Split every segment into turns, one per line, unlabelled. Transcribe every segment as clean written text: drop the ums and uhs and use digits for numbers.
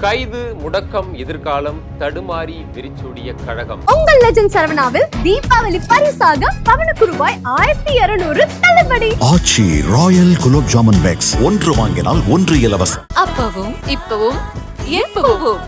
கைது முடக்கம் எதிர்காலம் தடுமாறி வெறிச்சோடிய கழகம்.
உங்கள் லெஜண்ட் சரவணாவில் தீபாவளி பரிசாக பவனுக்கு ரூபாய் 1200 தள்ளுபடி.
ஆச்சி ராயல் குலோப் ஜாமுன் பேக்ஸ் ஒன்று வாங்கினால் ஒன்று இலவசம்.
அப்பவும் இப்பவும் எப்பவும்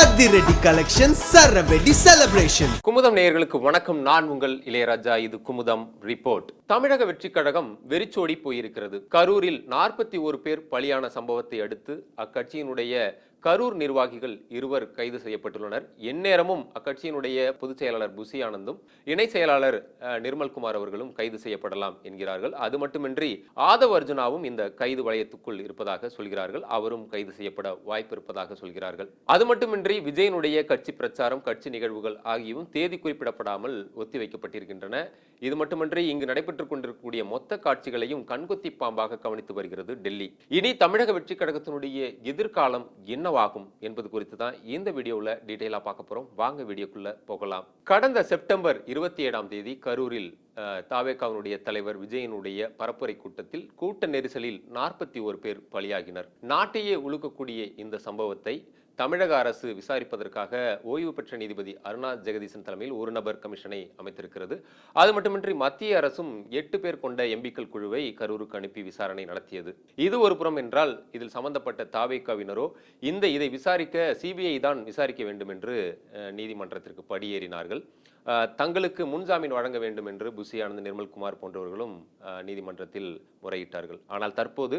அதிரடி கலெக்ஷன் சரவெடி செலிப்ரேஷன்.
குமுதம் நேயர்களுக்கு வணக்கம். நான் உங்கள் இளையராஜா. இது குமுதம் ரிப்போர்ட். தமிழக வெற்றி கழகம் வெறிச்சோடி போயிருக்கிறது. கரூரில் 41 பேர் பலியான சம்பவத்தை அடுத்து அக்கட்சியினுடைய கரூர் நிர்வாகிகள் 2 கைது செய்யப்பட்டுள்ளனர். எந்நேரமும் அக்கட்சியினுடைய பொதுச் செயலாளர் புசி ஆனந்தும் இணை செயலாளர் நிர்மல்குமார் அவர்களும் கைது செய்யப்படலாம் என்கிறார்கள். அது மட்டுமின்றி ஆதவ் அர்ஜுனாவும் இந்த கைது வளையத்துக்குள் இருப்பதாக சொல்கிறார்கள். அவரும் கைது செய்யப்பட வாய்ப்பு இருப்பதாக சொல்கிறார்கள். அது மட்டுமின்றி விஜயனுடைய கட்சி பிரச்சாரம், கட்சி நிகழ்வுகள் ஆகியவும் தேதி குறிப்பிடப்படாமல் ஒத்திவைக்கப்பட்டிருக்கின்றன. இது மட்டுமின்றி இங்கு நடைபெற்றுக் கொண்டிருக்கக்கூடிய மொத்த காட்சிகளையும் கண்கொத்தி பாம்பாக கவனித்து வருகிறது டெல்லி. இனி தமிழக வெற்றி கழகத்தினுடைய எதிர்காலம் என்னவாகும் என்பது குறித்து தான் இந்த வீடியோவில் டீட்டெயிலாக பார்க்க போறோம். வாங்க வீடியோக்குள்ள போகலாம். கடந்த செப்டம்பர் 27ஆம் தேதி கரூரில் தாவேகாவினுடைய தலைவர் விஜயனுடைய பரப்புரை கூட்டத்தில் கூட்ட நெரிசலில் 41 பேர் பலியாகினர். நாட்டையே உழுக்கக்கூடிய இந்த சம்பவத்தை தமிழக அரசு விசாரிப்பதற்காக ஓய்வு பெற்ற நீதிபதி அருணா ஜெகதீசன் தலைமையில் ஒரு நபர் கமிஷனை அமைத்திருக்கிறது. அது மட்டுமின்றி மத்திய அரசும் 8 பேர் கொண்ட எம்பிக்கள் குழுவை கரூருக்கு அனுப்பி விசாரணை நடத்தியது. இது ஒரு புறம் என்றால், இதில் சம்பந்தப்பட்ட தாவேகாவினரோ இதை விசாரிக்க சிபிஐ தான் விசாரிக்க வேண்டும் என்று நீதிமன்றத்திற்கு படியேறினார்கள். தங்களுக்கு முன்ஜாமீன் வழங்க வேண்டும் என்று புசி ஆனந்த், நிர்மல்குமார் போன்றவர்களும் நீதிமன்றத்தில் முறையிட்டார்கள். ஆனால் தற்போது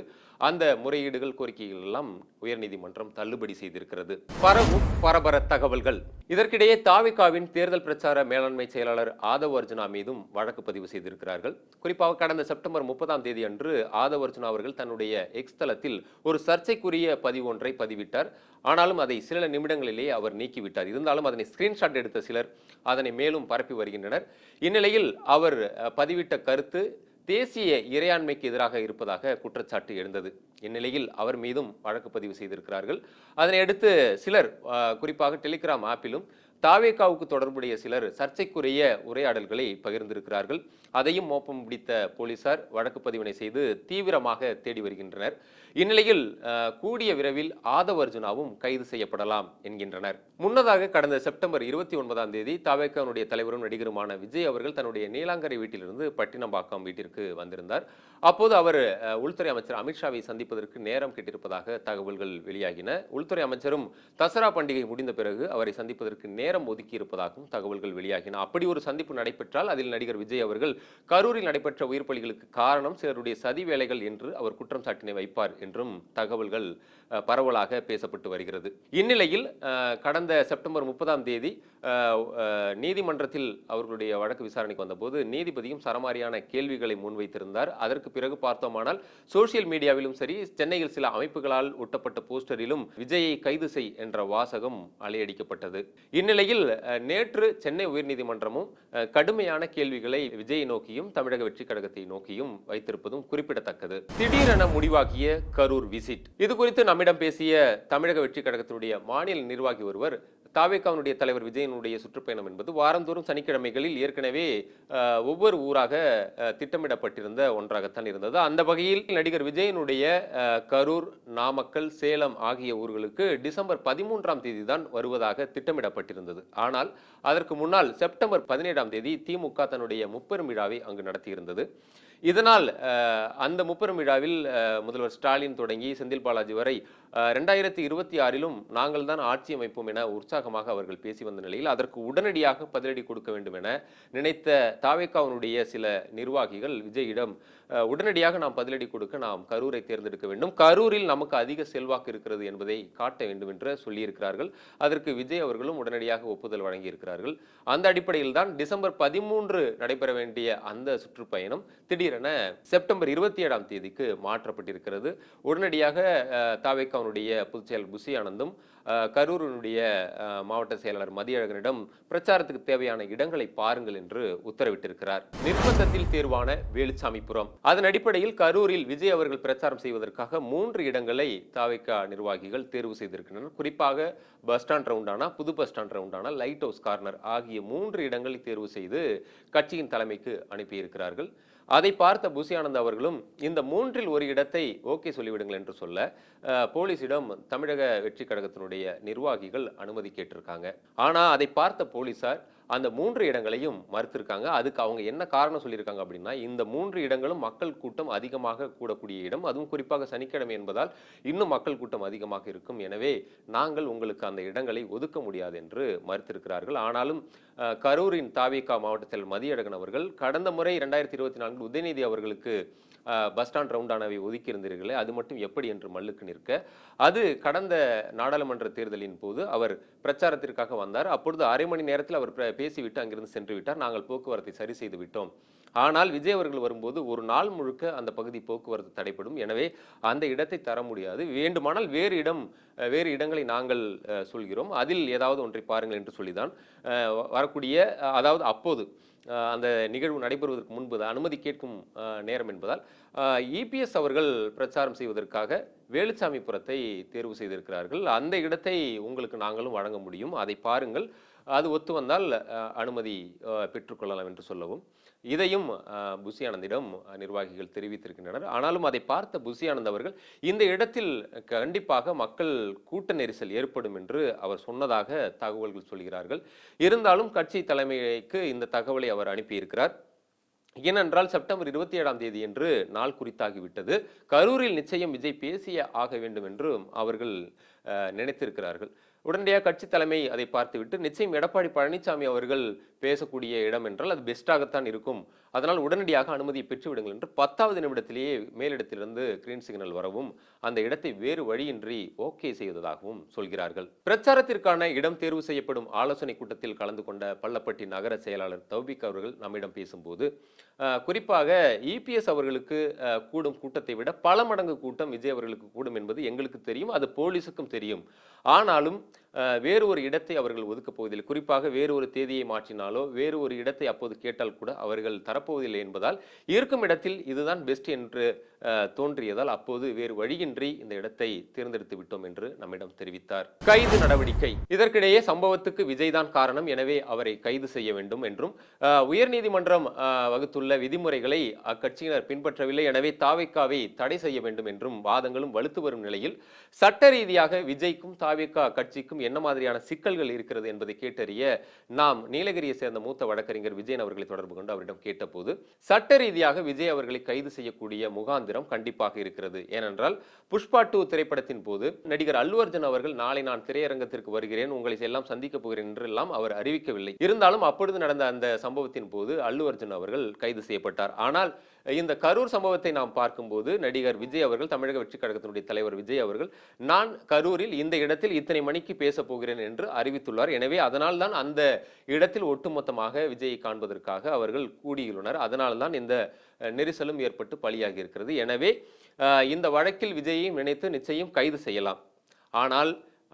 அந்த முறையீடுகள், கோரிக்கைகள் எல்லாம் உயர்நீதிமன்றம் தள்ளுபடி செய்திருக்கிறது. பரவும் பரபர தகவல்கள். இதற்கிடையே தாவேகாவின் தேர்தல் பிரச்சார மேலாண்மை செயலாளர் ஆதவ் அர்ஜுனா மீதும் வழக்கு பதிவு செய்திருக்கிறார்கள். குறிப்பாக கடந்த செப்டம்பர் 30ஆம் தேதி அன்று ஆதவ் அர்ஜுனா அவர்கள் தன்னுடைய எக்ஸ் தளத்தில் ஒரு சர்ச்சைக்குரிய பதிவு ஒன்றை பதிவிட்டார். ஆனாலும் அதை சில நிமிடங்களிலேயே அவர் நீக்கிவிட்டார். இருந்தாலும் அதனை ஸ்கிரீன்ஷாட் எடுத்த சிலர் அதனை மேலும் பரப்பி வருகின்றனர். இந்நிலையில் அவர் பதிவிட்ட கருத்து தேசிய இறையாண்மைக்கு எதிராக இருப்பதாக குற்றச்சாட்டு எழுந்தது. இந்நிலையில் அவர் மீதும் வழக்கு பதிவு செய்திருக்கிறார்கள். அதனை அடுத்து சிலர், குறிப்பாக டெலிகிராம் ஆப்பிலும் தாவேகாவுக்கு தொடர்புடைய சிலர் சர்ச்சைக்குரிய உரையாடல்களை பகிர்ந்திருக்கிறார்கள். அதையும் மோப்பம் பிடித்த போலீசார் வழக்கு பதிவினை செய்து தீவிரமாக தேடி வருகின்றனர். இந்நிலையில் கூடிய விரைவில் ஆதவ் அர்ஜுனாவும் கைது செய்யப்படலாம் என்கின்றனர். முன்னதாக கடந்த செப்டம்பர் 29ஆம் தேதி தாவேகாவுடைய தலைவரும் நடிகருமான விஜய் அவர்கள் தன்னுடைய நீலாங்கரை வீட்டிலிருந்து பட்டினம்பாக்கம் வீட்டிற்கு வந்திருந்தார். அப்போது அவர் உள்துறை அமைச்சர் அமித்ஷாவை சந்திப்பதற்கு நேரம் கேட்டிருப்பதாக தகவல்கள் வெளியாகின. உள்துறை அமைச்சரும் தசரா பண்டிகை முடிந்த பிறகு அவரை சந்திப்பதற்கு நேரம் ஒதுக்கி இருப்பதாகவும் தகவல்கள் வெளியாகின. அப்படி ஒரு சந்திப்பு நடைபெற்றால் அதில் நடிகர் விஜய் அவர்கள் கரூரில் நடைபெற்ற உயிர் பலிகளுக்கு காரணம் சிலருடைய சதி வேலைகள் என்று அவர் குற்றம் சாட்டினை வைப்பார் என்றும் தகவல்கள் பரவலாக பேசப்பட்டு வருகிறது. இந்நிலையில் கடந்த செப்டம்பர் 30ஆம் தேதி நீதிமன்றத்தில் அவர்களுடைய வழக்கு விசாரணைக்கு வந்தபோது நீதிபதியும் சரமாரியான கேள்விகளை முன்வைத்திருந்தார். அதற்கு பிறகு பார்த்தோமானால் சோசியல் மீடியாவிலும் சரி, சென்னையில் சில அமைப்புகளால் ஒட்டப்பட்ட போஸ்டரிலும் விஜயை கைது செய் என்ற வாசகம் அலையடிக்கப்பட்டது. இந்நிலையில் நேற்று சென்னை உயர்நீதிமன்றமும் கடுமையான கேள்விகளை விஜயை நோக்கியும் தமிழக வெற்றி கழகத்தை நோக்கியும் வைத்திருப்பதும் குறிப்பிடத்தக்கது. திடீரென முடிவாகிய கரூர் விசிட். இது குறித்து நம்மிடம் பேசிய தமிழக வெற்றி கழகத்தினுடைய மாநில நிர்வாகி ஒருவர், தாவேகாவினுடைய தலைவர் விஜயனுடைய சுற்றுப்பயணம் என்பது வாரந்தோறும் சனிக்கிழமைகளில் ஏற்கனவே ஒவ்வொரு ஊராக திட்டமிடப்பட்டிருந்த ஒன்றாகத்தான் இருந்தது. அந்த வகையில் நடிகர் விஜயனுடைய கரூர், நாமக்கல், சேலம் ஆகிய ஊர்களுக்கு டிசம்பர் 13ஆம் தேதி தான் வருவதாக திட்டமிடப்பட்டிருந்தது. ஆனால் அதற்கு முன்னால் செப்டம்பர் 17ஆம் தேதி திமுக தன்னுடைய முப்பெரும் விழாவை அங்கு நடத்தியிருந்தது. இதனால் அந்த முப்பெரும் விழாவில் முதல்வர் ஸ்டாலின் தொடங்கி செந்தில் பாலாஜி வரை 2026லும் நாங்கள் தான் ஆட்சி அமைப்போம் என உற்சாகமாக அவர்கள் பேசி வந்த நிலையில் அதற்கு உடனடியாக பதிலடி கொடுக்க வேண்டும் என நினைத்த தாவேகாவினுடைய சில நிர்வாகிகள் விஜயிடம் உடனடியாக நாம் பதிலடி கொடுக்க நாம் கரூரை தேர்ந்தெடுக்க வேண்டும், கரூரில் நமக்கு அதிக செல்வாக்கு இருக்கிறது என்பதை காட்ட வேண்டும் என்று சொல்லியிருக்கிறார்கள். அதற்கு விஜய் அவர்களும் உடனடியாக ஒப்புதல் வழங்கியிருக்கிறார்கள். அந்த அடிப்படையில் தான் டிசம்பர் 13 நடைபெற வேண்டிய அந்த சுற்றுப்பயணம் திடீரென செப்டம்பர் 27ஆம் தேதிக்கு மாற்றப்பட்டிருக்கிறது. உடனடியாக தாவேகாவுடைய பொதுச் செயலர் புசி ஆனந்தும் கரூரினுடைய மாவட்ட செயலாளர் மதியழகனிடம் பிரச்சாரத்துக்கு தேவையான இடங்களை பாருங்கள் என்று உத்தரவிட்டிருக்கிறார். நிர்பந்தத்தில் தேர்வான வேலுச்சாமிபுரம். அதன் அடிப்படையில் கரூரில் விஜய் அவர்கள் பிரச்சாரம் செய்வதற்காக 3 இடங்களை தாவேகா நிர்வாகிகள் தேர்வு செய்திருக்கின்றனர். குறிப்பாக பஸ் ஸ்டாண்ட் ரவுண்டானா, புது பஸ் ஸ்டாண்ட் ரவுண்டானா, லைட் ஹவுஸ் கார்னர் ஆகிய 3 இடங்களை தேர்வு செய்து கட்சியின் தலைமைக்கு அனுப்பியிருக்கிறார்கள். அதை பார்த்த புசி ஆனந்த் அவர்களும் இந்த 3இல் ஒரு இடத்தை ஓகே சொல்லிவிடுங்கள் என்று சொல்ல போலீசிடம் தமிழக வெற்றி கழகத்தினுடைய நிர்வாகிகள் அனுமதி கேட்டிருக்காங்க. ஆனா அதை பார்த்த போலீசார் அந்த 3 இடங்களையும் மறுத்திருக்காங்க. அதுக்கு அவங்க என்ன காரணம் சொல்லியிருக்காங்க அப்படின்னா, இந்த 3 இடங்களும் மக்கள் கூட்டம் அதிகமாக கூடக்கூடிய இடம், அதுவும் குறிப்பாக சனிக்கிழமை என்பதால் இன்னும் மக்கள் கூட்டம் அதிகமாக இருக்கும். எனவே நாங்கள் உங்களுக்கு அந்த இடங்களை ஒதுக்க முடியாது என்று மறுத்திருக்கிறார்கள். ஆனாலும் கரூரின் தாவேகா மாவட்ட செயலர் மதியழகன் அவர்கள் கடந்த முறை 2024 உதயநிதி அவர்களுக்கு பஸ் ஸ்டாண்ட் ரவுண்டானவை ஒதுக்கி இருந்தீர்களே, அது மட்டும் எப்படி என்று மல்லுக்கு நிற்க, அது கடந்த நாடாளுமன்ற தேர்தலின் போது அவர் பிரச்சாரத்திற்காக வந்தார். அப்பொழுது அரை மணி நேரத்தில் அவர் பேசிவிட்டு அங்கிருந்து சென்று விட்டார். நாங்கள் போக்குவரத்தை சரி செய்து விட்டோம். ஆனால் விஜய் அவர்கள் வரும்போது ஒரு நாள் முழுக்க அந்த பகுதி போக்குவரத்து தடைப்படும். எனவே அந்த இடத்தை தர முடியாது. வேண்டுமானால் வேறு இடங்களை நாங்கள் சொல்கிறோம், அதில் ஏதாவது ஒன்றை பாருங்கள் என்று சொல்லிதான் வரக்கூடிய, அதாவது அப்போது அந்த நிகழ்வு நடைபெறுவதற்கு முன்பு அனுமதி கேட்கும் நேரம் என்பதால் இபிஎஸ் அவர்கள் பிரச்சாரம் செய்வதற்காக வேலுச்சாமிபுரத்தை தேர்வு செய்திருக்கிறார்கள். அந்த இடத்தை உங்களுக்கு நாங்களும் வழங்க முடியும், அதை பாருங்கள், அது ஒத்து வந்தால் அனுமதி பெற்றுக்கொள்ளலாம் என்று சொல்லவும் இதையும் புசி ஆனந்திடம் நிர்வாகிகள் தெரிவித்திருக்கின்றனர். ஆனாலும் அதை பார்த்த புசி ஆனந்த் அவர்கள் இந்த இடத்தில் கண்டிப்பாக மக்கள் கூட்ட நெரிசல் ஏற்படும் என்று அவர் சொன்னதாக தகவல்கள் சொல்கிறார்கள். இருந்தாலும் கட்சி தலைமைக்கு இந்த தகவலை அவர் அனுப்பியிருக்கிறார். ஏனென்றால் செப்டம்பர் 27ஆம் தேதி என்று நாள் குறித்தாகிவிட்டது. கரூரில் நிச்சயம் விஜய் பேசிய ஆக வேண்டும் என்று அவர்கள் நினைத்திருக்கிறார்கள். உடனடியாக கட்சி தலைமை அதை பார்த்துவிட்டு நிச்சயம் எடப்பாடி பழனிசாமி அவர்கள் பேசக்கூடிய இடம் என்றால் அது பெஸ்டாகத்தான் இருக்கும், அதனால் உடனடியாக அனுமதியை பெற்றுவிடுங்கள் என்று 10வது நிமிடத்திலேயே மேலிடத்திலிருந்து கிரீன் சிக்னல் வரவும் அந்த இடத்தை வேறு வழியின்றி ஓகே செய்ததாகவும் சொல்கிறார்கள். பிரச்சாரத்திற்கான இடம் தேர்வு செய்யப்படும் ஆலோசனை கூட்டத்தில் கலந்து கொண்ட பள்ளப்பட்டி நகர செயலாளர் தௌபிக் அவர்கள் நம்மிடம் பேசும்போது குறிப்பாக இபிஎஸ் அவர்களுக்கு கூடும் கூட்டத்தை விட பல மடங்கு கூட்டம் விஜய் அவர்களுக்கு கூடும் என்பது எங்களுக்கு தெரியும், அது போலீஸுக்கும் தெரியும். ஆனாலும் வேறு ஒரு இடத்தை அவர்கள் ஒதுக்கப் போவதில்லை. குறிப்பாக வேறு ஒரு தேதியை மாற்றினாலோ வேறு ஒரு இடத்தை அப்போது கேட்டால் கூட அவர்கள் தரப்போவதில்லை என்பதால் இருக்கும் இடத்தில் இதுதான் பெஸ்ட் என்று தோன்றியதால் அப்போது வேறு வழியின்றி இந்த இடத்தை தேர்ந்தெடுத்து விட்டோம் என்று நம்மிடம் தெரிவித்தார். கைது நடவடிக்கை. இதற்கிடையே சம்பவத்துக்கு விஜய் தான் காரணம், எனவே அவரை கைது செய்ய வேண்டும் என்றும் உயர்நீதிமன்றம் வகுத்துள்ள விதிமுறைகளை அக்கட்சியினர் பின்பற்றவில்லை, எனவே தாவேகாவை தடை செய்ய வேண்டும் என்றும் வாதங்களும் வலுத்து வரும் நிலையில் சட்ட ரீதியாக விஜய்க்கும் தாவேகா கட்சிக்கும் என்ன மாதிரியான சிக்கல்கள் இருக்கிறது என்பதை கேட்டறிய நாம் நீலகிரியை சேர்ந்த மூத்த வழக்கறிஞர் விஜயன் அவர்களை தொடர்பு கொண்டு அவரிடம் கேட்டபோது சட்ட ரீதியாக விஜய் அவர்களை கைது செய்யக்கூடிய முகாந்திரம் கண்டிப்பாக இருக்கிறது. ஏனென்றால் புஷ்பா 2 திரைப்படத்தின் போது நடிகர் அல்லு அர்ஜுன் அவர்கள் நாளை நான் திரையரங்கத்திற்கு வருகிறேன், உங்களை எல்லாம் சந்திக்க போகிறேன் என்று எல்லாம் அவர் அறிவிக்கவில்லை. இருந்தாலும் அப்பொழுது நடந்த அந்த சம்பவத்தின் போது அல்லு அர்ஜுன் அவர்கள் கைது செய்யப்பட்டார். ஆனால் இந்த கரூர் சம்பவத்தை நாம் பார்க்கும்போது நடிகர் விஜய் அவர்கள், தமிழக வெற்றி கழகத்தினுடைய தலைவர் விஜய் அவர்கள், நான் கரூரில் இந்த இடத்தில் இத்தனை மணிக்கு பேச போகிறேன் என்று அறிவித்துள்ளார். எனவே அதனால் தான் அந்த இடத்தில் ஒட்டுமொத்தமாக விஜயை காண்பதற்காக அவர்கள் கூடியுள்ளனர். அதனால் தான் இந்த நெரிசலும் ஏற்பட்டு பலியாகி இருக்கிறது. எனவே இந்த வழக்கில் விஜயை நினைத்து நிச்சயம் கைது செய்யலாம். ஆனால்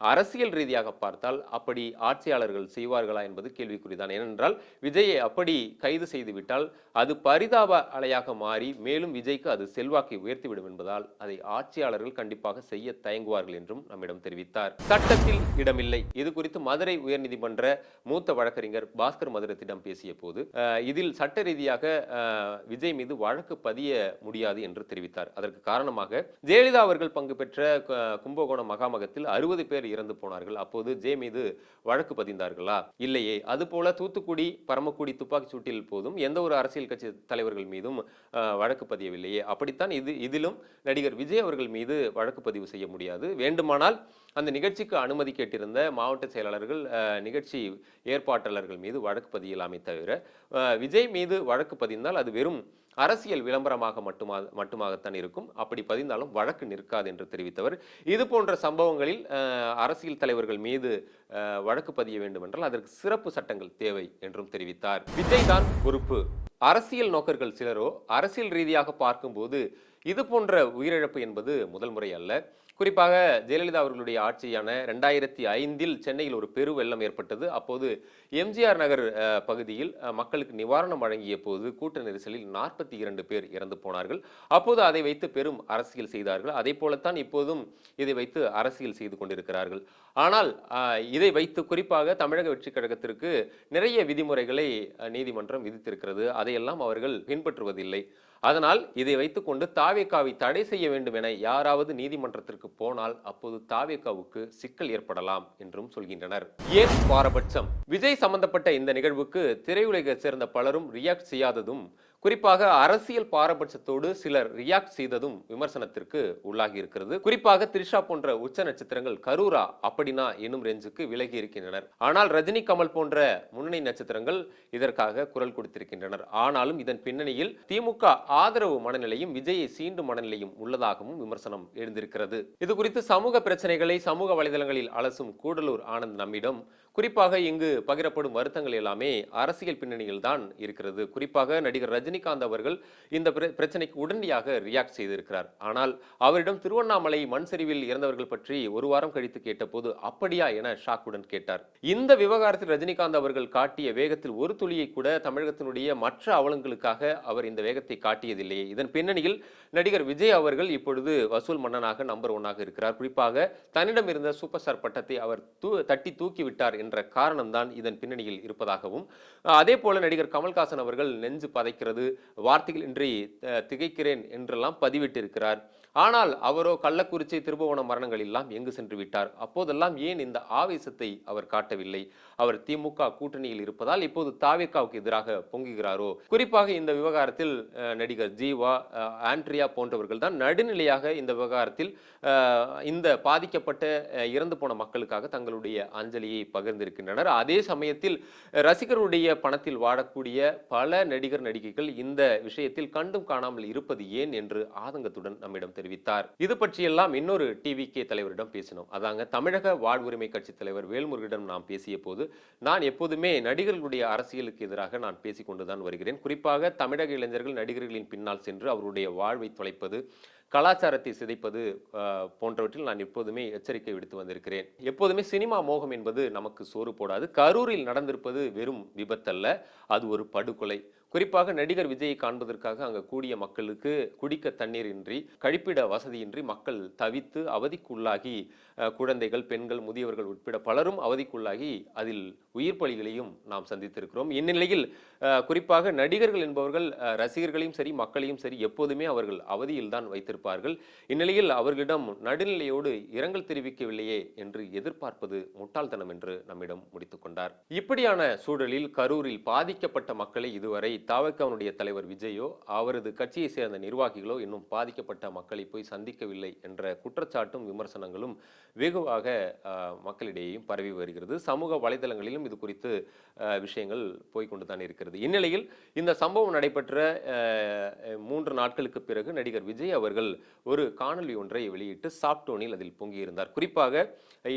அரசியல் ரீதியாக பார்த்தால் அப்படி ஆட்சியாளர்கள் செய்வார்களா என்பது கேள்விக்குறிதான். ஏனென்றால் விஜயை அப்படி கைது செய்துவிட்டால் அது பரிதாப அலையாக மாறி மேலும் விஜய்க்கு அது செல்வாக்கை உயர்த்திவிடும் என்பதால் அதை ஆட்சியாளர்கள் கண்டிப்பாக செய்ய தயங்குவார்கள் என்றும் நம்மிடம் தெரிவித்தார். சட்டத்தில் இடமில்லை. இது குறித்து மதுரை உயர்நீதிமன்ற மூத்த வழக்கறிஞர் பாஸ்கர் மதுரத்திடம் பேசிய போது இதில் சட்ட ரீதியாக விஜய் மீது வழக்கு பதிய முடியாது என்று தெரிவித்தார். அதற்கு காரணமாக ஜெயலலிதா அவர்கள் பங்கு பெற்ற கும்பகோணம் மகாமகத்தில் 60 பேர் இறந்து போனார்கள். அப்போது ஜே மீது வழக்கு பதிந்தார்களா? இல்லையே. அதுபோல தூத்துக்குடி பரமக்குடி துப்பாக்கி சூட்டில் போதும் எந்த ஒரு அரசியல் கட்சி தலைவர்கள் மீதும் வழக்கு பதியவில்லையே. அப்படித்தான் இதிலும் நடிகர் விஜய் அவர்கள் மீது வழக்கு பதிவு செய்ய முடியாது. வேண்டுமானால் அந்த நிகழ்ச்சிக்கு அனுமதி கேட்டிருந்த மாவட்ட செயலாளர்கள், நிகழ்ச்சி ஏற்பாட்டாளர்கள் மீது வழக்கு பதியலாமே தவிர விஜய் மீது வழக்கு பதிந்தால் அது வெறும் அரசியல் விளம்பரமாக மட்டுமாகத்தான் இருக்கும். அப்படி பதிந்தாலும் வழக்கு நிற்காது என்று தெரிவித்தவர், இது போன்ற சம்பவங்களில் அரசியல் தலைவர்கள் மீது வழக்கு பதிய வேண்டும் என்றால் அதற்கு சிறப்பு சட்டங்கள் தேவை என்றும் தெரிவித்தார். விஜய் தான் பொறுப்பு. அரசியல் நோக்கர்கள் சிலரோ அரசியல் ரீதியாக பார்க்கும்போது இது போன்ற உயிரிழப்பு என்பது முதல் முறை அல்ல. குறிப்பாக ஜெயலலிதா அவர்களுடைய ஆட்சியான 2005 சென்னையில் ஒரு பெரு வெள்ளம் ஏற்பட்டது. அப்போது எம்ஜிஆர் நகர் பகுதியில் மக்களுக்கு நிவாரணம் வழங்கிய போது கூட்ட நெரிசலில் 42 பேர் இறந்து போனார்கள். அப்போது அதை வைத்து பெரும் அரசியல் செய்தார்கள். அதே போலத்தான் இப்போதும் இதை வைத்து அரசியல் செய்து கொண்டிருக்கிறார்கள். ஆனால் இதை வைத்து குறிப்பாக தமிழக வெற்றி கழகத்திற்கு நிறைய விதிமுறைகளை நீதிமன்றம் விதித்திருக்கிறது. அதையெல்லாம் அவர்கள் பின்பற்றுவதில்லை. அதனால் இதை வைத்துக்கொண்டு தாவேகாவை தடை செய்ய வேண்டும் என யாராவது நீதிமன்றத்திற்கு போனால் அப்போது தாவேகாவுக்கு சிக்கல் ஏற்படலாம் என்றும் சொல்கின்றனர். ஏன் பாரபட்சம்? விஜய் சம்பந்தப்பட்ட இந்த நிகழ்வுக்கு திரையுலகை சேர்ந்த பலரும் ரியாக்ட் செய்யாததும், குறிப்பாக அரசியல் பாரபட்சத்தோடு சிலர் ரியாக்ட் செய்ததும் விமர்சனத்திற்கு உள்ளாகி இருக்கிறது. குறிப்பாக த்ரிஷா போன்ற உச்ச நட்சத்திரங்கள் கரூரா அப்படினா என்னும் ரேஞ்சுக்கு விலகி இருக்கின்றனர். ஆனால் ரஜினி, கமல் போன்ற முன்னணி நட்சத்திரங்கள் இதற்காக குரல் கொடுத்திருக்கின்றனர். ஆனாலும் இதன் பின்னணியில் திமுக ஆதரவு மனநிலையும் விஜயை சீண்டும் மனநிலையும் உள்ளதாகவும் விமர்சனம் எழுந்திருக்கிறது. இது குறித்து சமூக பிரச்சனைகளை சமூக வலைதளங்களில் அலசும் கூடலூர் ஆனந்த் நம்மிடம் குறிப்பாக இங்கு பகிரப்படும் வருத்தங்கள் எல்லாமே அரசியல் பின்னணியில் தான் இருக்கிறது. குறிப்பாக நடிகர் ரஜினிகாந்த் அவர்கள் இந்த பிரச்சனைக்கு உடனடியாக ரியாக்ட் செய்திருக்கிறார். ஆனால் அவரிடம் திருவண்ணாமலை மண் சரிவில் இறந்தவர்கள் பற்றி ஒரு வாரம் கழித்து கேட்டபோது அப்படியா என ஷாக்குடன் கேட்டார். இந்த விவகாரத்தில் ரஜினிகாந்த் அவர்கள் காட்டிய வேகத்தில் ஒரு துளியை கூட தமிழகத்தினுடைய மற்ற அவலங்களுக்காக அவர் இந்த வேகத்தை காட்டியதில்லையே. இதன் பின்னணியில் நடிகர் விஜய் அவர்கள் இப்பொழுது வசூல் மன்னனாக நம்பர் 1 இருக்கிறார். குறிப்பாக தன்னிடம் இருந்த சூப்பர் ஸ்டார் பட்டத்தை அவர் தட்டி தூக்கிவிட்டார் என்ற காரணம்தான் இதன் பின்னணியில் இருப்பதாகவும், அதே போல நடிகர் கமல்ஹாசன் அவர்கள் நெஞ்சு பதைக்கிறது, வார்த்தைகள் இன்றி திகைக்கிறேன் என்றெல்லாம் பதிவிட்டிருக்கிறார். ஆனால் அவரோ கள்ளக்குறிச்சி, திருபுவனம் மரணங்கள் எல்லாம் எங்கு சென்று விட்டார்? அப்போதெல்லாம் ஏன் இந்த ஆவேசத்தை அவர் காட்டவில்லை? அவர் திமுக கூட்டணியில் இருப்பதால் இப்போது தாவேகாவுக்கு எதிராக பொங்குகிறாரோ? குறிப்பாக இந்த விவகாரத்தில் நடிகர் ஜீவா, ஆண்ட்ரியா போன்றவர்கள் தான் நடுநிலையாக இந்த விவகாரத்தில் இந்த பாதிக்கப்பட்ட இறந்து போன மக்களுக்காக தங்களுடைய அஞ்சலியை பகிர்ந்திருக்கின்றனர். அதே சமயத்தில் ரசிகர்களுடைய பணத்தில் வாழக்கூடிய பல நடிகர் நடிகைகள் இந்த விஷயத்தில் கண்டும் காணாமல் இருப்பது ஏன் என்று ஆதங்கத்துடன் நம்மிடம் தெரிவித்தார். இது பற்றியெல்லாம் இன்னொரு டிவிகே தலைவரிடம் பேசினோம். அதாங்க தமிழக வாழ்வுரிமை கட்சி தலைவர் வேல்முருகனிடம் நாம் பேசிய போது, நான் எப்போதுமே நடிகர்களுடைய அரசியலுக்கு எதிராக நான் பேசிக்கொண்டுதான் வருகிறேன். குறிப்பாக தமிழக இளைஞர்கள் நடிகர்களின் பின்னால் சென்று அவருடைய வாழ்வை தொலைப்பது, கலாச்சாரத்தை சிதைப்பது போன்றவற்றில் நான் எப்போதுமே எச்சரிக்கை விடுத்து வந்திருக்கிறேன். எப்போதுமே சினிமா மோகம் என்பது நமக்கு சோறு போடாது. கரூரில் நடந்திருப்பது வெறும் விபத்தல்ல, அது ஒரு படுகொலை. குறிப்பாக நடிகர் விஜயை காண்பதற்காக அங்கு கூடிய மக்களுக்கு குடிக்க தண்ணீர் இன்றி, கழிப்பிட வசதியின்றி மக்கள் தவித்து அவதிக்குள்ளாகி, குழந்தைகள், பெண்கள், முதியவர்கள் உட்பட பலரும் அவதிக்குள்ளாகி அதில் உயிர் பலிகளையும் நாம் சந்தித்திருக்கிறோம். இந்நிலையில் குறிப்பாக நடிகர்கள் என்பவர்கள் ரசிகர்களையும் சரி மக்களையும் சரி எப்போதுமே அவர்கள் அவதியில் தான் வைத்திருப்பார்கள். இந்நிலையில் அவர்களிடம் நடுநிலையோடு இரங்கல் தெரிவிக்கவில்லையே என்று எதிர்பார்ப்பது முட்டாள்தனம் என்று நம்மிடம் முடித்துக் கொண்டார். இப்படியான சூழலில் கரூரில் பாதிக்கப்பட்ட மக்களை இதுவரை தாவேகாவுடைய தலைவர் விஜயோ அவரது கட்சியை சேர்ந்த நிர்வாகிகளோ இன்னும் பாதிக்கப்பட்ட மக்களை போய் சந்திக்கவில்லை என்ற குற்றச்சாட்டும் விமர்சனங்களும் வெகுவாக மக்களிடையேயும் பரவி வருகிறது. சமூக வலைதளங்களிலும் இது குறித்து விஷயங்கள் போய்கொண்டுதான் இருக்கிறது. இந்நிலையில் இந்த சம்பவம் நடைபெற்ற 3 நாட்களுக்கு பிறகு நடிகர் விஜய் அவர்கள் ஒரு காணொலி ஒன்றை வெளியிட்டு சாப்டோனில் அதில் பொங்கியிருந்தார். குறிப்பாக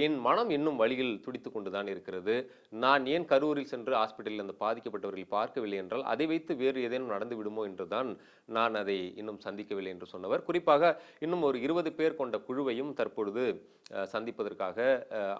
என் மனம் இன்னும் வழியில் துடித்துக் கொண்டுதான் இருக்கிறது. நான் ஏன் கரூரில் சென்று ஹாஸ்பிட்டலில் அந்த பாதிக்கப்பட்டவர்கள் பார்க்கவில்லை என்றால் அதை வைத்து வேறு ஏதேனும் நடந்து விடுமோ என்றுதான் நான் அதை இன்னும் சந்திக்கவில்லை என்று சொன்னவர். குறிப்பாக இன்னும் ஒரு 20 பேர் கொண்ட குழுவையும் தற்பொழுது சந்திப்பதற்காக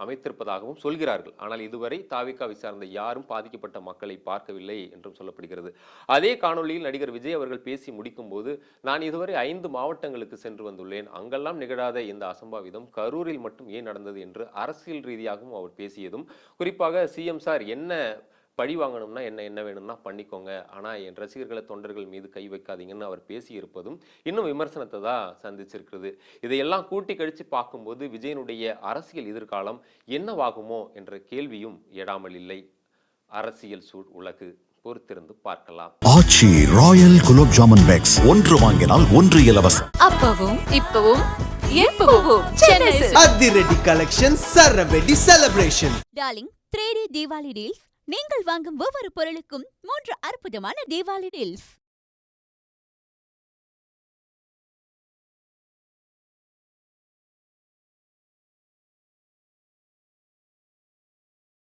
அமைத்திருப்பதாகவும் சொல்கிறார்கள். ஆனால் இதுவரை தாவேகாவை சார்ந்த யாரும் பாதிக்கப்பட்ட மக்களை பார்க்கவில்லை என்றும் சொல்லப்படுகிறது. அதே காணொலியில் நடிகர் விஜய் அவர்கள் பேசி முடிக்கும் போது, நான் இதுவரை 5 மாவட்டங்களுக்கு சென்று வந்துள்ளேன், அங்கெல்லாம் நிகழாத இந்த அசம்பாவிதம் கரூரில் மட்டும் ஏன் நடந்தது என்று அரசியல் ரீதியாகவும் அவர் பேசியதும், குறிப்பாக சிஎம் சார் என்ன பழி வாங்கணும்னா என்ன வேணும்னா பண்ணிக்கோங்க, ஆனா என் ரசிகர்களை, தொண்டர்கள் மீது கை வைக்காதீங்கன்னு அவர் பேசியிருப்பதும் இன்னும் விமர்சனத்தை தான் சந்திச்சிருக்கிறது. இதையெல்லாம் கூட்டி கழிச்சு பார்க்கும்போது விஜயனுடைய அரசியல் எதிர்காலம் என்னவாகுமோ என்ற கேள்வியும் எழாமல் இல்லை. அரசியல் சூழ் உலகு, பொறுத்திருந்து பார்க்கலாம்.
ஆச்சி ராயல் குலோப் ஜாமன் பேக்ஸ் 1 வாங்கினால் 1 இலவசம்.
அப்பவும் இப்பவும் எப்பவும் சென்னை
அதிரடி கலெக்ஷன், சரவெடி celebration.
Darling 3D Deepavali deals. நீங்கள் வாங்கும் ஒவ்வொரு பொருளுக்கும் 3 அற்புதமான தீபாவளி டீல்ஸ்.